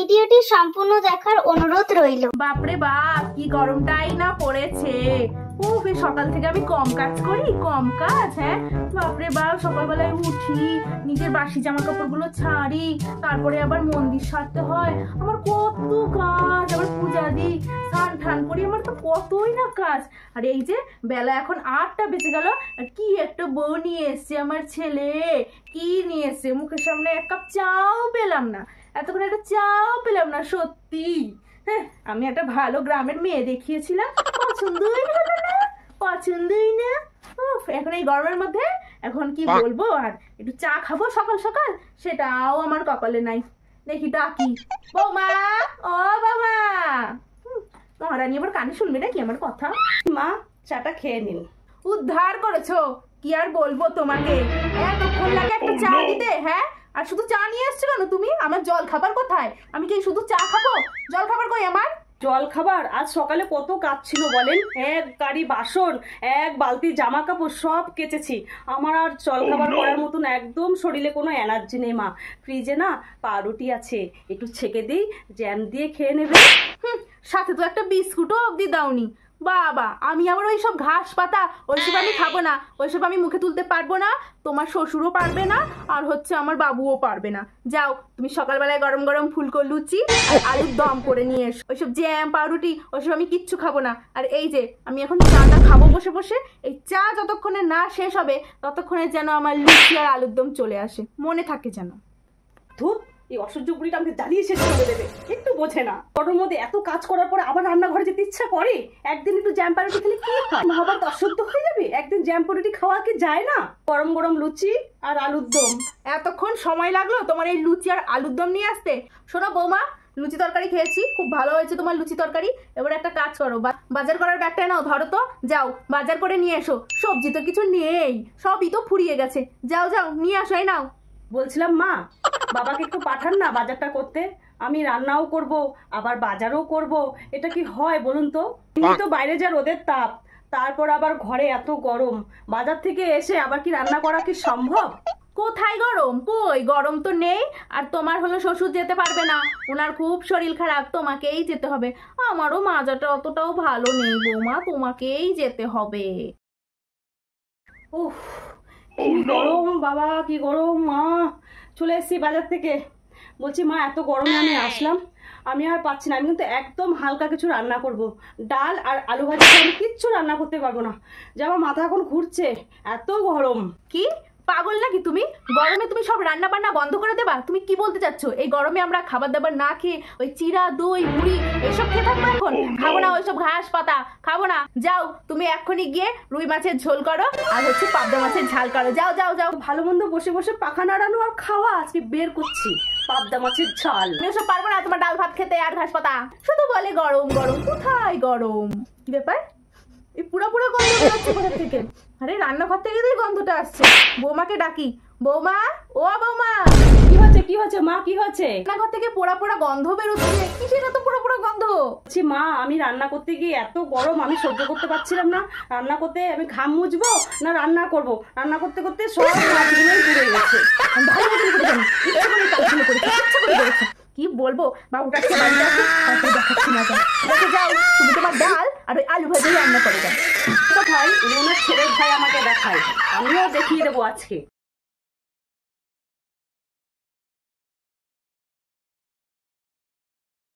ভিডিওটি সম্পূর্ণ দেখার অনুরোধ রইল। বাপরে বাপ, কি গরমটাই না পড়েছে। সকাল থেকে আমি কম কাজ করি, কম কাজ। হ্যাঁ বাপরে বাপ, সকালবেলায় উঠি, নিজের বাসি জামা কাপড় গুলো ছাড়ি, তারপরে আবার মন্দির সারতে হয়, আমার কত কাজ, আবার পূজা দিই, স্নান ঠান করি, আমার তো কতই না কাজ। আর এই যে বেলা এখন 8টা বেজে গেল, আর কি একটা বউ নিয়ে এসছে আমার ছেলে, কি নিয়ে এসছে, মুখের সামনে এক কাপ চাও পেলাম না, এতক্ষণ একটা চাও পেলাম না, সত্যি। হ্যাঁ, আমি একটা ভালো গ্রামের মেয়ে দেখিয়েছিলাম, পছন্দই হলো না, পছন্দই না। এখন এই গরমের মধ্যে এখন কি বলবো, আর একটু চা খাবো সকাল সকাল, সেটাও আমার কপালে নাই। দেখি ডাকি, বৌমা, ও বৌমা। মহারানী আবার কানে শুনবে নাকি আমার কথা? মা, চাটা খেয়ে নিন। উদ্ধার করেছো, কি আর বলবো তোমাকে, এতক্ষণ লাগে একটা চা দিতে। হ্যাঁ, আর শুধু চা নিয়ে এসছো কেন তুমি? আমার জল খাবার কোথায়? আমি কি শুধু চা খাবো? জল খাবার কই আমার? জল খাবার আজ সকালে কত কাজ ছিল বলেন, এক গাড়ি বাসন, এক বালতি জামা কাপড় সব কেচেছি। আমার আর জল খাবার করার মতন একদম শরীরে কোনো এনার্জি নেই মা। ফ্রিজে না পাউরুটি আছে, একটু ছেঁকে দিই, জ্যাম দিয়ে খেয়ে নেবে। সাথে তো একটা বিস্কুটও অবধি দাওনি। বাবা, আমি আবার ওইসব ঘাস পাতা ওইসব আমি খাবো না, ওইসব আমি মুখে তুলতে পারবো না, তোমার শ্বশুরও পারবে না, আর হচ্ছে আমার বাবুও পারবে না। যাও, তুমি সকালবেলায় গরম গরম ফুলকো লুচি আর আলুর দম করে নিয়ে এসো। ওইসব জ্যাম পাউরুটি ওইসব আমি কিচ্ছু খাবো না। আর এই যে আমি এখন চাটা খাবো বসে বসে, এই চা যতক্ষণে না শেষ হবে ততক্ষণে যেন আমার লুচি আর আলুর দম চলে আসে, মনে থাকে যেন। ধুর, এই অসহ্য বুড়িটা আমাকে জ্বালিয়ে শেষ করে দেবে, একটু বোঝে না। ওর মধ্যে এত কাজ করার পরে আবার রান্নাঘরে যেতে ইচ্ছা করে। একদিন একটু জ্যাম পাউরুটি খেলে কি হয়, আবার অসহ্য হয়ে যাবে। একদিন জ্যাম পাউরুটি খাওয়া কি যায় না? গরম গরম লুচি আর আলুর দম। এতক্ষণ সময় লাগলো তোমার এই লুচি আর আলুর দম নিয়ে আসতে? শোনো বৌমা, লুচি তরকারি খেয়েছি, খুব ভালো হয়েছে তোমার লুচি তরকারি। এবার একটা কাজ করো, বাজার করার ব্যাগটা নাও, ধরো তো, যাও বাজার করে নিয়ে এসো। সবজি তো কিছু নেই, সবই তো ফুরিয়ে গেছে। যাও যাও নিয়ে আসো, এই নাও। বলছিলাম মা, বাবাকে একটু পাঠান না বাজারটা করতে, আমি রান্নাও করব আবার বাজারও করব। এটা কি হয় বলুন তো? এমনি তো বাইরে যা রোদের তাপ, তারপর আবার ঘরে এত গরম, বাজার থেকে এসে আবার কি রান্না করা কি সম্ভব? কোথায় গরম? কই গরম তো নেই। আর তোমার হলো শ্বশুর যেতে পারবে না, ওনার খুব শরীর খারাপ, তোমাকেই যেতে হবে। আমারও মাজাটা অতটাও ভালো নেই বৌমা, তোমাকেই যেতে হবে। উফ, কি গরম বাবা, কি গরম। মা, চলে এসেছি বাজার থেকে। বলছি মা, এত গরমে আমি আসলাম, আমি আর পাচ্ছি না। আমি কিন্তু একদম হালকা কিছু রান্না করব, ডাল আর আলু ভাজি, আমি কিচ্ছু রান্না করতে পারবো না। যে আমার মাথা এখন ঘুরছে, এত গরম। কি পাগল নাকি তুমি? গরমে তুমি সব রান্না বান্না বন্ধ করে দেবা? তুমি কি বলতে চাচ্ছ? এই গরমে আমরা খাবার দাবার না খেয়ে ওই চিরা দই মুড়ি এসব খেয়ে থাকবো এখন? খাবো না ওইসব ঘাস পাতা, খাবো না। যাও তুমি এক্ষুনি গিয়ে রুই মাছের ঝোল করো আর হচ্ছে পাবদা মাছের ঝাল করো। যাও যাও যাও। ভালো মন্দ বসে বসে পাখা নাড়ানো আর খাওয়া, আজকে বের করছি পাবদা মাছের ঝাল। আমি ওসব পারবো না, তোমার ডাল ভাত খেতে আর ঘাস পাতা। শুধু বলে গরম গরম, কোথায় গরম? কি ব্যাপার? এই পুরো পুরো গন্ধ বেরোচ্ছে কোথা থেকে? আরে রান্নাঘর থেকে তো গন্ধটা আসছে। বৌমাকে ডাকি, বৌমা, ও বৌমা। কি হচ্ছে, কি হচ্ছে মা, কি হচ্ছে? রান্নাঘর থেকে পোড়া পোড়া গন্ধ বেরোচ্ছে। কিসের এত পোড়া পোড়া গন্ধ? মা, আমি রান্না করতে গিয়ে এত গরম আমি সহ্য করতে পারছিলাম না। রান্না করতে আমি ঘাম মুছবো না রান্না করব, রান্না করতে করতে সব কাজগুলোই পুড়ে গেছে। কি বলবো, বাবুটা দেখাচ্ছি না। যাও তুমি তোমার ডাল আর ওই আলু ভাজি রান্না করে দাও। ভাই, উনি ওনার ছেলের ভাই আমাকে দেখায়, আমিও দেখিয়ে দেবো আজকে।